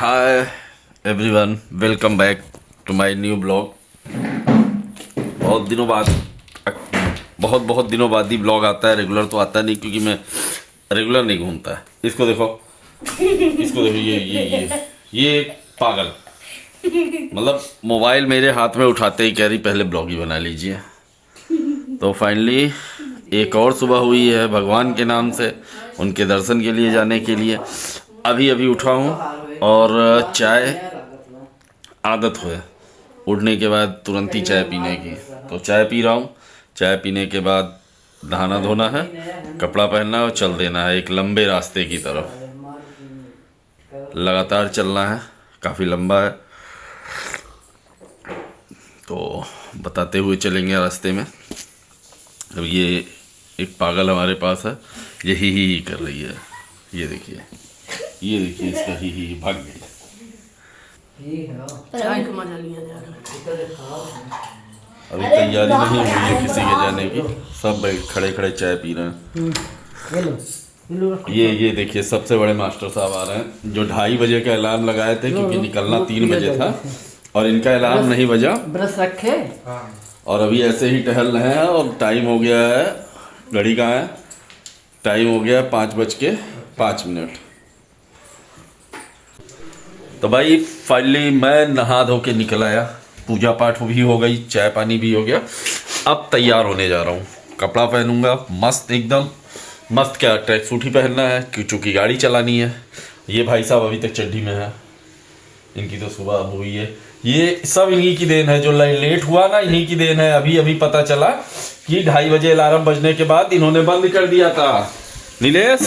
Hi everyone, welcome back to my new blog. बहुत दिनों बाद ही ब्लॉग आता है। रेगुलर तो आता नहीं, क्योंकि मैं रेगुलर नहीं घूमता है। इसको देखो, ये पागल, मतलब मोबाइल मेरे हाथ में उठाते ही कह रही पहले ब्लॉग ही बना लीजिए। तो फाइनली एक और सुबह हुई है भगवान के नाम से, उनके दर्शन के लिए जाने के लिए। अभी उठा हूँ और चाय आदत है उठने के बाद तुरंत ही चाय पीने की, तो चाय पी रहा हूँ। चाय पीने के बाद नहाना धोना है, कपड़ा पहनना है और चल देना है एक लंबे रास्ते की तरफ। लगातार चलना है, काफ़ी लंबा है, तो बताते हुए चलेंगे रास्ते में। अब ये एक पागल हमारे पास है, ये ही कर रही है। ये देखिए इसका ही भाग गई। अभी तैयारी नहीं हुई है किसी के जाने की, सब खड़े खड़े चाय पी रहे हैं। ये देखिए सबसे बड़े मास्टर साहब आ रहे हैं, जो 2:30 बजे का अलार्म लगाए थे, क्योंकि निकलना 3 बजे था और इनका अलार्म नहीं बजा। ब्रश रखे और अभी ऐसे ही टहल रहे हैं और टाइम हो गया है, घड़ी कहाँ है, टाइम हो गया 5:05। तो भाई फाइनली मैं नहा धो के निकल आया, पूजा पाठ भी हो गई, चाय पानी भी हो गया। अब तैयार होने जा रहा हूँ, कपड़ा पहनूंगा मस्त, एकदम मस्त। क्या ट्रैक सूट ही पहनना है क्योंकि गाड़ी चलानी है। ये भाई साहब अभी तक चड्डी में है, इनकी तो सुबह हुई है। ये सब इन्हीं की देन है, जो लेट हुआ ना इन्हीं की देन है। अभी पता चला कि 2:30 बजे अलार्म बजने के बाद इन्होंने बंद कर दिया था। नीलेश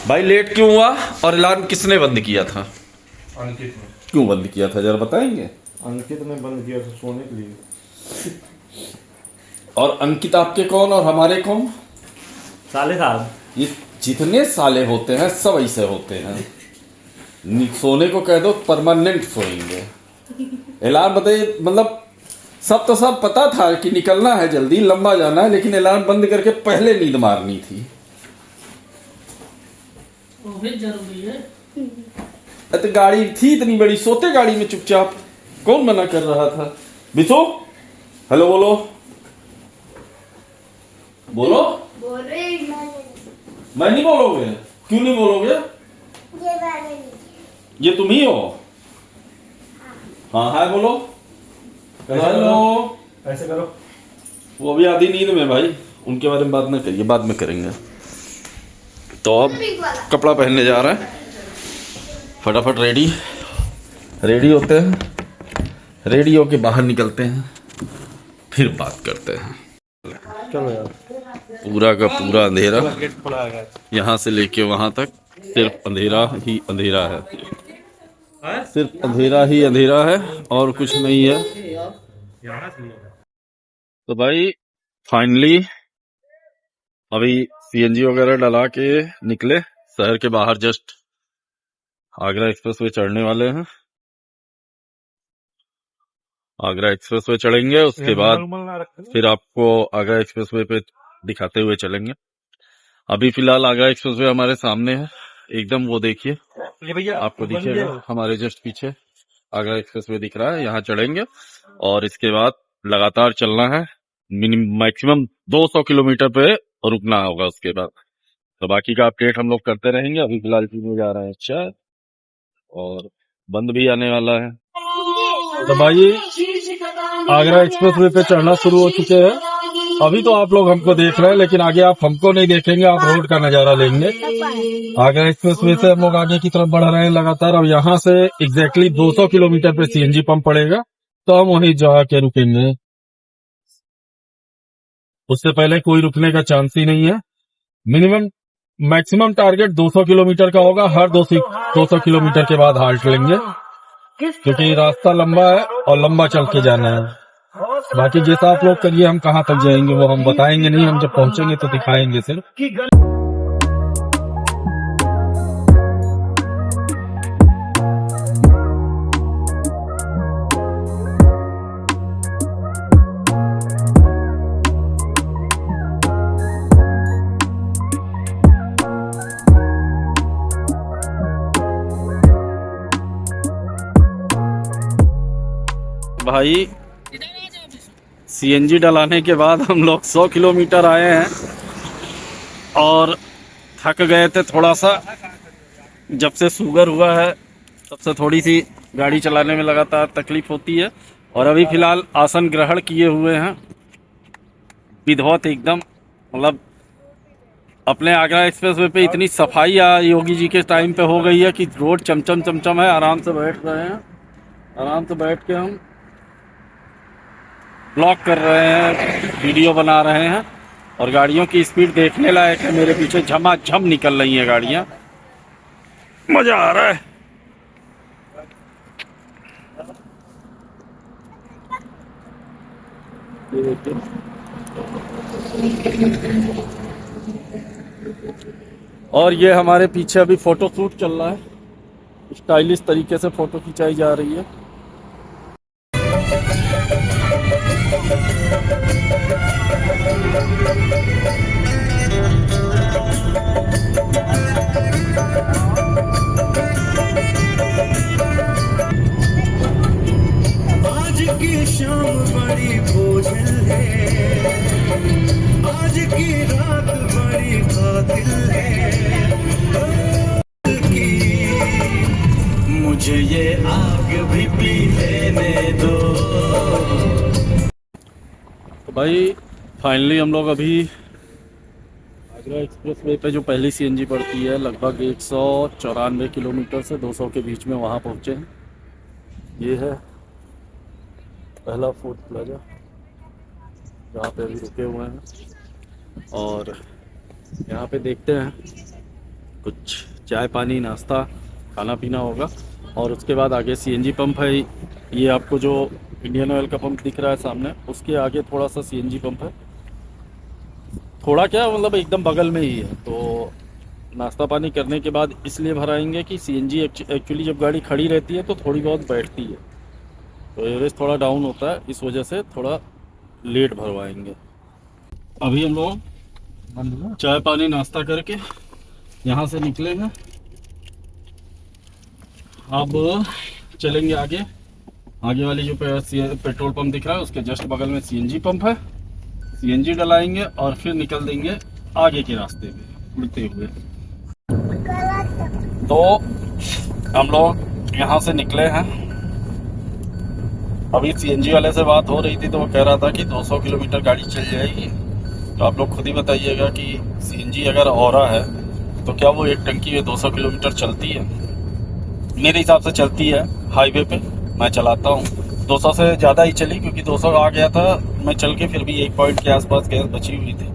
भाई लेट क्यों हुआ और अलार्म किसने बंद किया था? अंकित ने। क्यों बंद किया था जरा बताएंगे? अंकित ने बंद किया था सोने के लिए। और अंकित आपके कौन और हमारे कौन? साले साहब, ये जितने साले होते हैं सब ऐसे होते हैं। सोने को कह दो परमानेंट सोएंगे। अलार्म बताइए, मतलब सब तो सब पता था कि निकलना है, जल्दी लंबा जाना है, लेकिन अलार्म बंद करके पहले नींद मारनी थी। वो भी जरूरी है। तो गाड़ी थी इतनी बड़ी, सोते गाड़ी में चुपचाप, कौन मना कर रहा था? बिसो हेलो बोलो बोलो। मैं नहीं बोलोगे? क्यों नहीं बोलोगे? ये तुम ही हो? हाँ हाय बोलो, हेलो। ऐसे करो। वो अभी आधी नींद में भाई, उनके बारे में बात ना करिए, बाद में करेंगे। तो अब कपड़ा पहनने जा रहे हैं, फटाफट रेडी होते हैं, रेडी होके बाहर निकलते हैं, फिर बात करते हैं। चलो यार, पूरा का पूरा अंधेरा, गेट खुला है। यहाँ से लेके वहां तक सिर्फ अंधेरा ही अंधेरा है, सिर्फ अंधेरा ही अंधेरा है और कुछ नहीं है। तो भाई फाइनली अभी सीएनजी वगैरह डला के निकले शहर के बाहर, जस्ट आगरा एक्सप्रेसवे चढ़ने वाले हैं। आगरा एक्सप्रेसवे चढ़ेंगे, उसके बाद फिर आपको आगरा एक्सप्रेसवे पे दिखाते हुए चलेंगे। अभी फिलहाल आगरा एक्सप्रेसवे हमारे सामने है एकदम, वो देखिए भैया आपको दिखेगा हमारे जस्ट पीछे आगरा एक्सप्रेसवे दिख रहा है। यहाँ चढ़ेंगे और इसके बाद लगातार चलना है, मैक्सिमम 200 किलोमीटर पे रुकना होगा उसके बाद। तो बाकी का अपडेट हम लोग करते रहेंगे। अभी फिलहाल पीने जा रहे हैं चाय और बंद भी आने वाला है। तो भाई आगरा एक्सप्रेसवे पे चढ़ना शुरू हो चुके हैं। अभी तो आप लोग हमको देख रहे हैं, लेकिन आगे आप हमको नहीं देखेंगे, आप रोड का नजारा लेंगे। आगरा एक्सप्रेसवे से हम लोग आगे की तरफ बढ़ रहे हैं लगातार। अब यहाँ से एग्जैक्टली 200 किलोमीटर पे सीएनजी पंप पड़ेगा, तो हम वहीं जाके रुकेंगे। उससे पहले कोई रुकने का चांस ही नहीं है। मैक्सिमम टारगेट 200 किलोमीटर का होगा, हर 200 किलोमीटर के बाद हाल्ट लेंगे, क्योंकि रास्ता लंबा है और लंबा चल के जाना है। बाकी जैसा आप लोग करिए, हम कहाँ तक जाएंगे वो हम बताएंगे नहीं, हम जब पहुंचेंगे तो दिखाएंगे सिर्फ। भाई सीएनजी डलाने के बाद हम लोग 100 किलोमीटर आए हैं और थक गए थे थोड़ा सा। जब से शुगर हुआ है तब से थोड़ी सी गाड़ी चलाने में लगातार तकलीफ होती है। और अभी फिलहाल आसन ग्रहण किए हुए हैं विधिवत एकदम। मतलब अपने आगरा एक्सप्रेसवे पे इतनी सफाई योगी जी के टाइम पे हो गई है कि रोड चमचम चमचम है। आराम से बैठ रहे हैं, आराम से बैठ के हम ब्लॉग कर रहे हैं, वीडियो बना रहे हैं। और गाड़ियों की स्पीड देखने लायक है। मेरे पीछे झमाझम निकल रही हैं गाड़ियां, मजा आ रहा है। और ये हमारे पीछे अभी फोटो शूट चल रहा है, स्टाइलिश तरीके से फोटो खिंचाई जा रही है। आज की शाम बड़ी बोझिल है, आज की रात बड़ी कातिल है, मुझे ये आग भी पी लेने दो। तो भाई फाइनली हम लोग अभी आगरा एक्सप्रेसवे पे जो पहली सीएनजी पड़ती है लगभग 194 किलोमीटर से 200 के बीच में वहाँ पहुँचे हैं। ये है पहला फूड प्लाजा जहाँ पे अभी रुके हुए हैं। और यहाँ पे देखते हैं कुछ चाय पानी नाश्ता खाना पीना होगा। और उसके बाद आगे सीएनजी पंप है। ये आपको जो इंडियन ऑयल का पंप दिख रहा है सामने, उसके आगे थोड़ा सा सीएनजी पंप है। थोड़ा क्या मतलब एकदम बगल में ही है। तो नाश्ता पानी करने के बाद इसलिए भराएंगे कि सीएनजी एक्चुअली जब गाड़ी खड़ी रहती है तो थोड़ी बहुत बैठती है, तो एवरेज थोड़ा डाउन होता है, इस वजह से थोड़ा लेट भरवाएंगे। अभी हम लोग चाय पानी नाश्ता करके यहाँ से निकले हैं। अब चलेंगे आगे। आगे वाली जो पेट्रोल पंप दिख रहा है उसके जस्ट बगल में सीएनजी पंप है। सीएनजी डलाएंगे और फिर निकल देंगे आगे के रास्ते में उड़ते हुए। तो हम लोग यहाँ से निकले हैं। अभी सीएनजी वाले से बात हो रही थी तो वो कह रहा था कि 200 किलोमीटर गाड़ी चल जाएगी। तो आप लोग खुद ही बताइएगा कि सीएनजी अगर औरा है तो क्या वो एक टंकी में 200 किलोमीटर चलती है? मेरे हिसाब से चलती है। हाईवे पे मैं चलाता हूँ 200 से ज़्यादा ही चली, क्योंकि 200 आ गया था मैं चल के, फिर भी 1 पॉइंट के आसपास गैस बची हुई थी।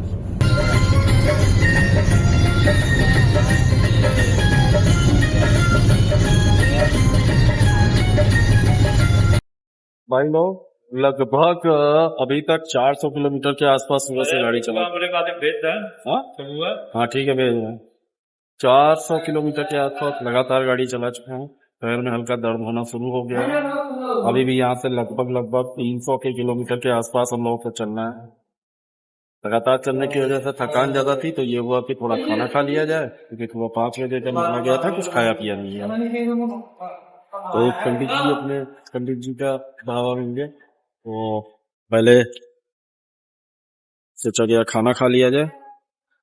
भाई लोग लगभग अभी तक 400 किलोमीटर के आसपास सुबह से गाड़ी चला। हाँ ठीक है, भेज रहे हैं। 400 किलोमीटर के आसपास लगातार गाड़ी चला चुका हूँ। पैर में हल्का दर्द होना शुरू हो गया है। अभी भी यहाँ से लगभग 300 के किलोमीटर के आसपास हम लोगों को चलना है। लगातार चलने की वजह से थकान ज्यादा थी, तो ये हुआ कि थोड़ा खाना खा लिया जाए, क्योंकि सुबह 5 बजे का निकला गया था, कुछ खाया पिया नहीं है। तो एक पंडित जी का ढाबा मिल गया, तो पहले सोचा गया खाना खा लिया जाए।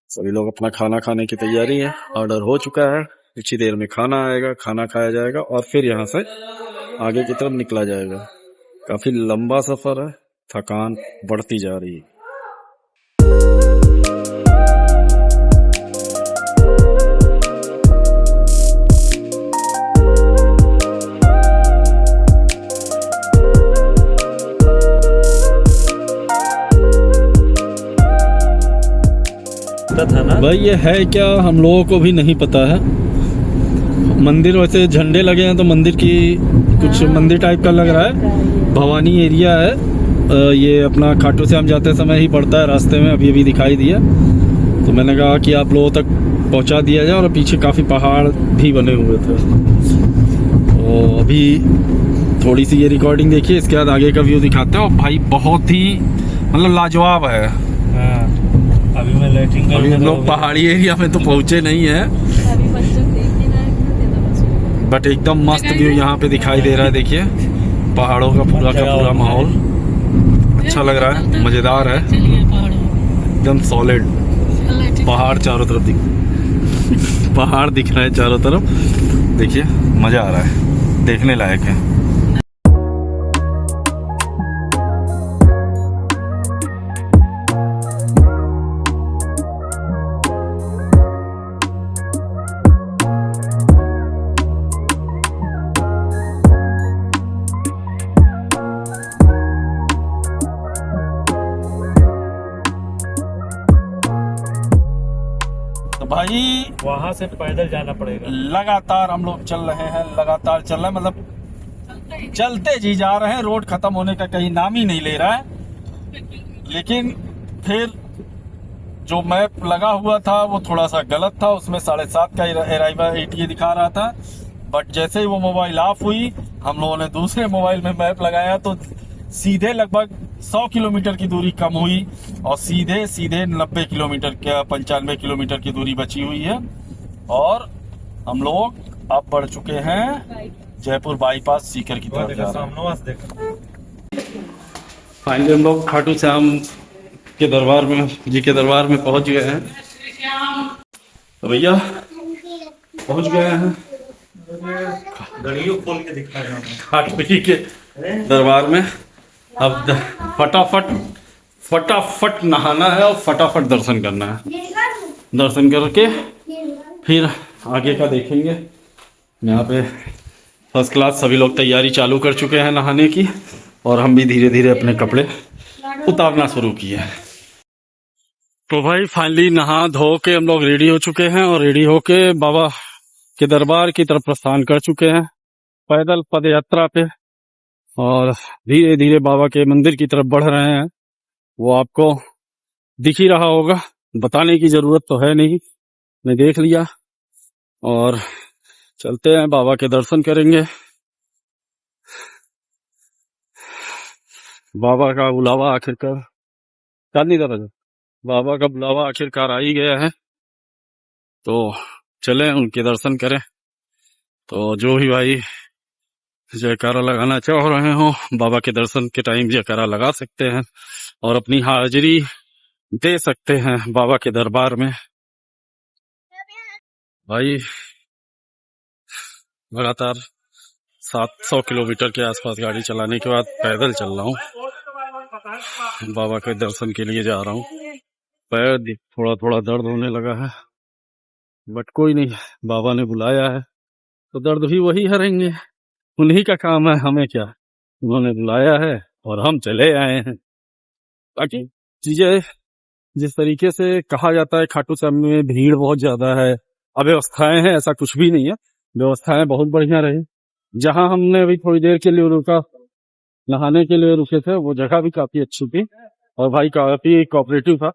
सभी लोग अपना खाना खाने की तैयारी है। ऑर्डर हो चुका है, कुछ ही देर में खाना आएगा, खाना खाया जाएगा और फिर यहाँ से आगे की तरफ निकला जाएगा। काफी लंबा सफर है, थकान बढ़ती जा रही है। था ना भाई ये है क्या, हम लोगों को भी नहीं पता है। मंदिर वैसे झंडे लगे हैं तो मंदिर की कुछ मंदिर टाइप का लग रहा है। भवानी एरिया है। ये अपना खाटू श्याम जाते समय ही पड़ता है रास्ते में, अभी दिखाई दिया। तो मैंने कहा कि आप लोगों तक पहुंचा दिया जाए। और पीछे काफ़ी पहाड़ भी बने हुए थे। तो अभी थोड़ी सी ये रिकॉर्डिंग देखिए, इसके बाद आगे का व्यू दिखाते हैं। और भाई बहुत ही मतलब लाजवाब है। अभी मैं लाइटिंग अभी हम लोग पहाड़ी एरिया में तो पहुंचे नहीं है, बट एकदम मस्त व्यू यहाँ पे दिखाई दे रहा है। देखिए पहाड़ों का पूरा माहौल अच्छा लग रहा है, मजेदार है, चलिए पहाड़ों एकदम सॉलिड। में। पहाड़ चारों तरफ पहाड़ दिख रहे हैं चारों तरफ। देखिए मजा आ रहा है, देखने लायक है। तो भाई वहां से पैदल जाना पड़ेगा। लगातार हम लोग चल रहे हैं, लगातार चल रहे हैं, मतलब चलते जी जा रहे हैं। रोड खत्म होने का कहीं नाम ही नहीं ले रहा है। लेकिन फिर जो मैप लगा हुआ था वो थोड़ा सा गलत था, उसमें 7:30 का अराइवल ETA दिखा रहा था। बट जैसे ही वो मोबाइल ऑफ हुई, हम लोगों ने दूसरे मोबाइल में मैप लगाया तो सीधे लगभग 100 किलोमीटर की दूरी कम हुई और सीधे 90 किलोमीटर 95 किलोमीटर की दूरी बची हुई है। और हम लोग अब बढ़ चुके हैं जयपुर बाईपास सीकर की तरफ जा रहे हैं। फाइनली हम लोग खाटू श्याम के दरबार में पहुंच गए हैं। तो भैया पहुंच गए हैं गड़ियों खोल के दिखाएगा। खाटू जी के दरबार में। अब फटाफट नहाना है और फटाफट दर्शन करना है। दर्शन करके फिर आगे का देखेंगे। यहाँ पे फर्स्ट क्लास सभी लोग तैयारी चालू कर चुके हैं नहाने की, और हम भी धीरे धीरे अपने कपड़े उतारना शुरू किए हैं। तो भाई फाइनली नहा धो के हम लोग रेडी हो चुके हैं, और रेडी होके बाबा के दरबार की तरफ प्रस्थान कर चुके हैं पैदल पद यात्रा पे, और धीरे धीरे बाबा के मंदिर की तरफ बढ़ रहे हैं। वो आपको दिख ही रहा होगा, बताने की जरूरत तो है नहीं, मैं देख लिया। और चलते हैं, बाबा के दर्शन करेंगे। बाबा का बुलावा आखिरकार चांदनी दरवाजा, बाबा का बुलावा आखिरकार आ ही गया है, तो चलें उनके दर्शन करें। तो जो भी भाई जयकारा लगाना चाह रहे हो, बाबा के दर्शन के टाइम जयकारा लगा सकते हैं और अपनी हाजिरी दे सकते हैं बाबा के दरबार में। भाई लगातार 700 किलोमीटर के आसपास गाड़ी चलाने के बाद पैदल चल रहा हूँ, बाबा के दर्शन के लिए जा रहा हूँ। पैर थोड़ा थोड़ा दर्द होने लगा है, बट कोई नहीं, बाबा ने बुलाया है तो दर्द भी वही हरेंगे, उन्हीं का काम है, हमें क्या। उन्होंने बुलाया है और हम चले आए हैं। बाकी चीजें जिस तरीके से कहा जाता है खाटू श्याम में भीड़ बहुत ज्यादा है, अव्यवस्थाएं हैं, ऐसा कुछ भी नहीं है। व्यवस्थाएं बहुत बढ़िया रही। जहां हमने अभी थोड़ी देर के लिए रुका, नहाने के लिए रुके थे, वो जगह भी काफी अच्छी थी और भाई काफी कोऑपरेटिव था।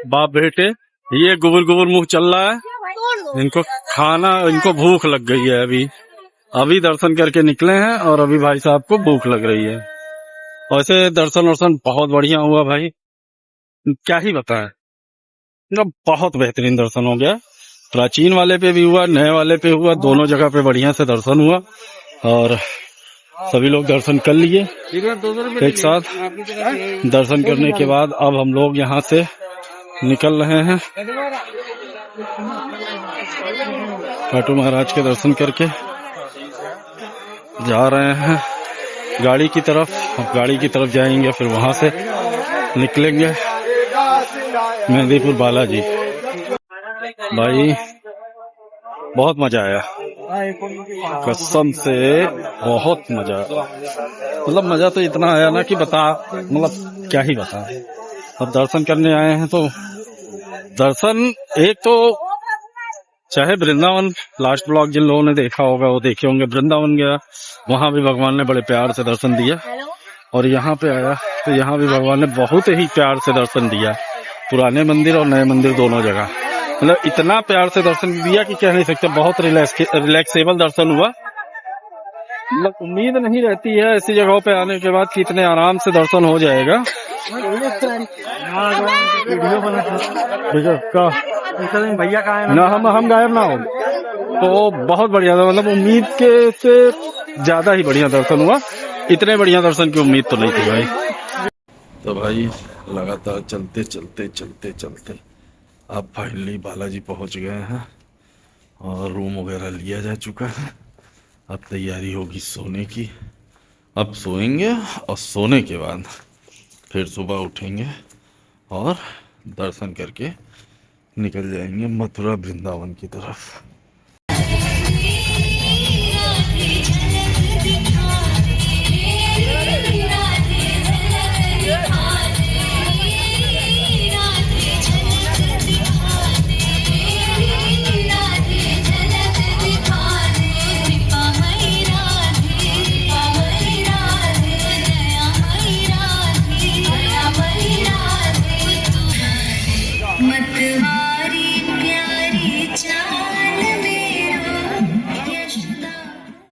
बाप बेटे ये गुबुर गुबुर मुंह चल रहा है, इनको खाना, इनको भूख लग गई है। अभी दर्शन करके निकले हैं और अभी भाई साहब को भूख लग रही है। वैसे दर्शन बहुत बढ़िया हुआ भाई, क्या ही बताएं, बहुत बेहतरीन दर्शन हो गया। प्राचीन वाले पे भी हुआ, नए वाले पे हुआ, दोनों जगह पे बढ़िया से दर्शन हुआ और सभी लोग दर्शन कर लिए एक साथ। दर्शन करने के बाद अब हम लोग यहाँ से निकल रहे हैं खाटू महाराज के दर्शन करके जा रहे हैं गाड़ी की तरफ। अब गाड़ी की तरफ जाएंगे, फिर वहां से निकलेंगे। मेहंदीपुर बालाजी। भाई बहुत मजा आया, कसम से बहुत मजा आया। मतलब मजा तो इतना आया ना कि मतलब क्या ही बता। अब दर्शन करने आए हैं तो दर्शन, एक तो चाहे वृंदावन, लास्ट ब्लॉग जिन लोगों ने देखा होगा वो देखे होंगे, वृंदावन गया, वहां भी भगवान ने बड़े प्यार से दर्शन दिया, और यहाँ पे आया तो यहाँ भी भगवान ने बहुत ही प्यार से दर्शन दिया, पुराने मंदिर और नए मंदिर दोनों जगह। मतलब इतना प्यार से दर्शन दिया कि कह नहीं सकते, बहुत रिलैक्सेबल दर्शन हुआ। मतलब उम्मीद नहीं रहती है ऐसी जगहों पे आने के बाद कि इतने आराम से दर्शन हो जाएगा। भैया कहाँ है? ना हम गायब ना हो, तो बहुत बढ़िया था। मतलब उम्मीद के से ज्यादा ही बढ़िया दर्शन हुआ। इतने बढ़िया दर्शन की उम्मीद तो नहीं थी भाई। तो भाई लगातार चलते चलते चलते चलते अब फाइनली बालाजी पहुंच गए हैं और रूम वगैरह लिया जा चुका है। अब तैयारी होगी सोने की। अब सोएंगे और सोने के बाद फिर सुबह उठेंगे और दर्शन करके निकल जाएंगे मथुरा वृंदावन की तरफ।